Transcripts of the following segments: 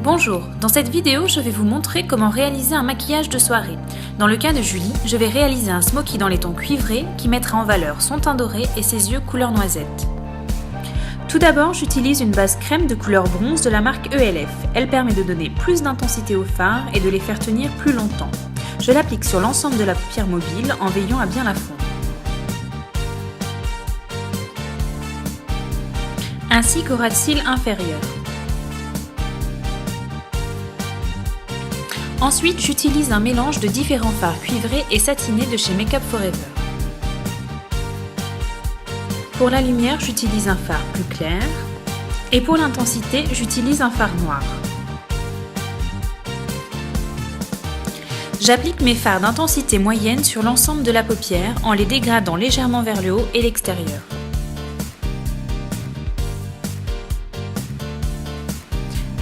Bonjour, dans cette vidéo, je vais vous montrer comment réaliser un maquillage de soirée. Dans le cas de Julie, je vais réaliser un smoky dans les tons cuivrés qui mettra en valeur son teint doré et ses yeux couleur noisette. Tout d'abord, j'utilise une base crème de couleur bronze de la marque ELF. Elle permet de donner plus d'intensité aux fards et de les faire tenir plus longtemps. Je l'applique sur l'ensemble de la paupière mobile en veillant à bien la fondre. Ainsi qu'au ras de cils inférieur. Ensuite, j'utilise un mélange de différents fards cuivrés et satinés de chez Make Up For Ever. Pour la lumière, j'utilise un fard plus clair et pour l'intensité, j'utilise un fard noir. J'applique mes fards d'intensité moyenne sur l'ensemble de la paupière en les dégradant légèrement vers le haut et l'extérieur.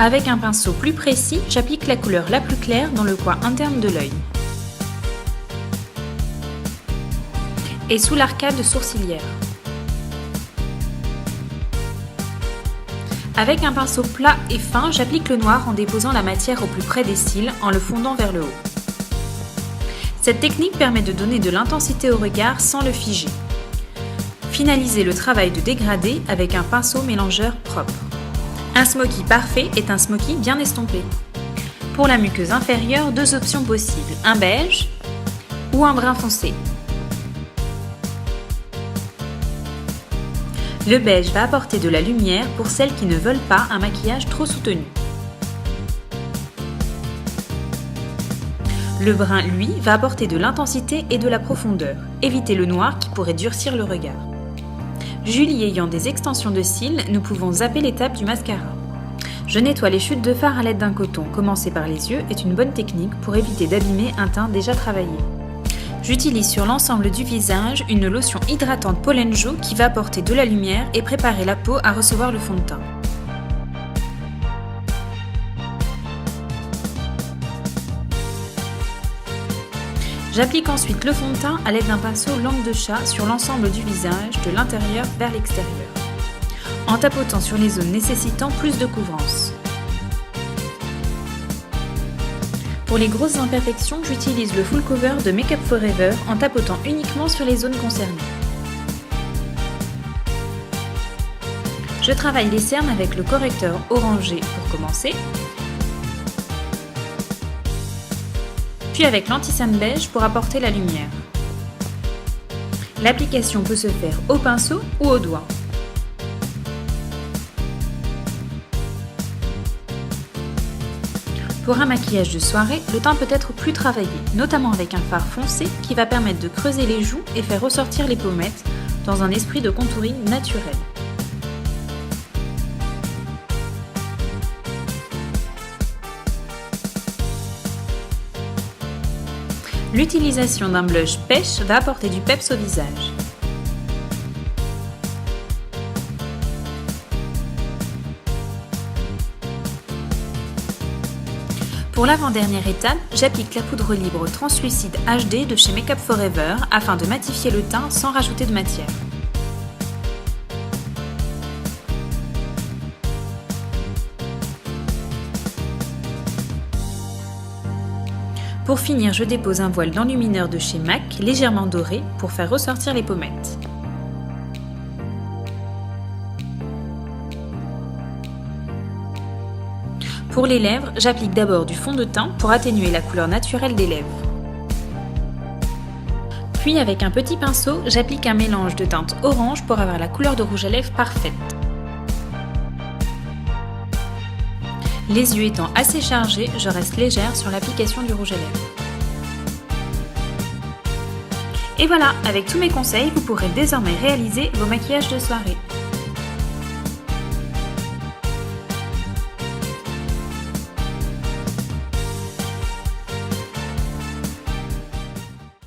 Avec un pinceau plus précis, j'applique la couleur la plus claire dans le coin interne de l'œil et sous l'arcade sourcilière. Avec un pinceau plat et fin, j'applique le noir en déposant la matière au plus près des cils en le fondant vers le haut. Cette technique permet de donner de l'intensité au regard sans le figer. Finalisez le travail de dégradé avec un pinceau mélangeur propre. Un smoky parfait est un smoky bien estompé. Pour la muqueuse inférieure, deux options possibles, un beige ou un brun foncé. Le beige va apporter de la lumière pour celles qui ne veulent pas un maquillage trop soutenu. Le brun, lui, va apporter de l'intensité et de la profondeur. Évitez le noir qui pourrait durcir le regard. Julie ayant des extensions de cils, nous pouvons zapper l'étape du mascara. Je nettoie les chutes de fard à l'aide d'un coton. Commencer par les yeux est une bonne technique pour éviter d'abîmer un teint déjà travaillé. J'utilise sur l'ensemble du visage une lotion hydratante Pollen Joe qui va apporter de la lumière et préparer la peau à recevoir le fond de teint. J'applique ensuite le fond de teint à l'aide d'un pinceau langue de chat sur l'ensemble du visage, de l'intérieur vers l'extérieur, en tapotant sur les zones nécessitant plus de couvrance. Pour les grosses imperfections, j'utilise le full cover de Make Up For Ever en tapotant uniquement sur les zones concernées. Je travaille les cernes avec le correcteur orangé pour commencer, puis avec l'anti-cerne beige pour apporter la lumière. L'application peut se faire au pinceau ou au doigt. Pour un maquillage de soirée, le teint peut être plus travaillé, notamment avec un fard foncé qui va permettre de creuser les joues et faire ressortir les pommettes dans un esprit de contouring naturel. L'utilisation d'un blush pêche va apporter du peps au visage. Pour l'avant-dernière étape, j'applique la poudre libre translucide HD de chez Make Up For Ever afin de matifier le teint sans rajouter de matière. Pour finir, je dépose un voile d'enlumineur de chez MAC, légèrement doré, pour faire ressortir les pommettes. Pour les lèvres, j'applique d'abord du fond de teint pour atténuer la couleur naturelle des lèvres. Puis avec un petit pinceau, j'applique un mélange de teinte orange pour avoir la couleur de rouge à lèvres parfaite. Les yeux étant assez chargés, je reste légère sur l'application du rouge à lèvres. Et voilà, avec tous mes conseils, vous pourrez désormais réaliser vos maquillages de soirée.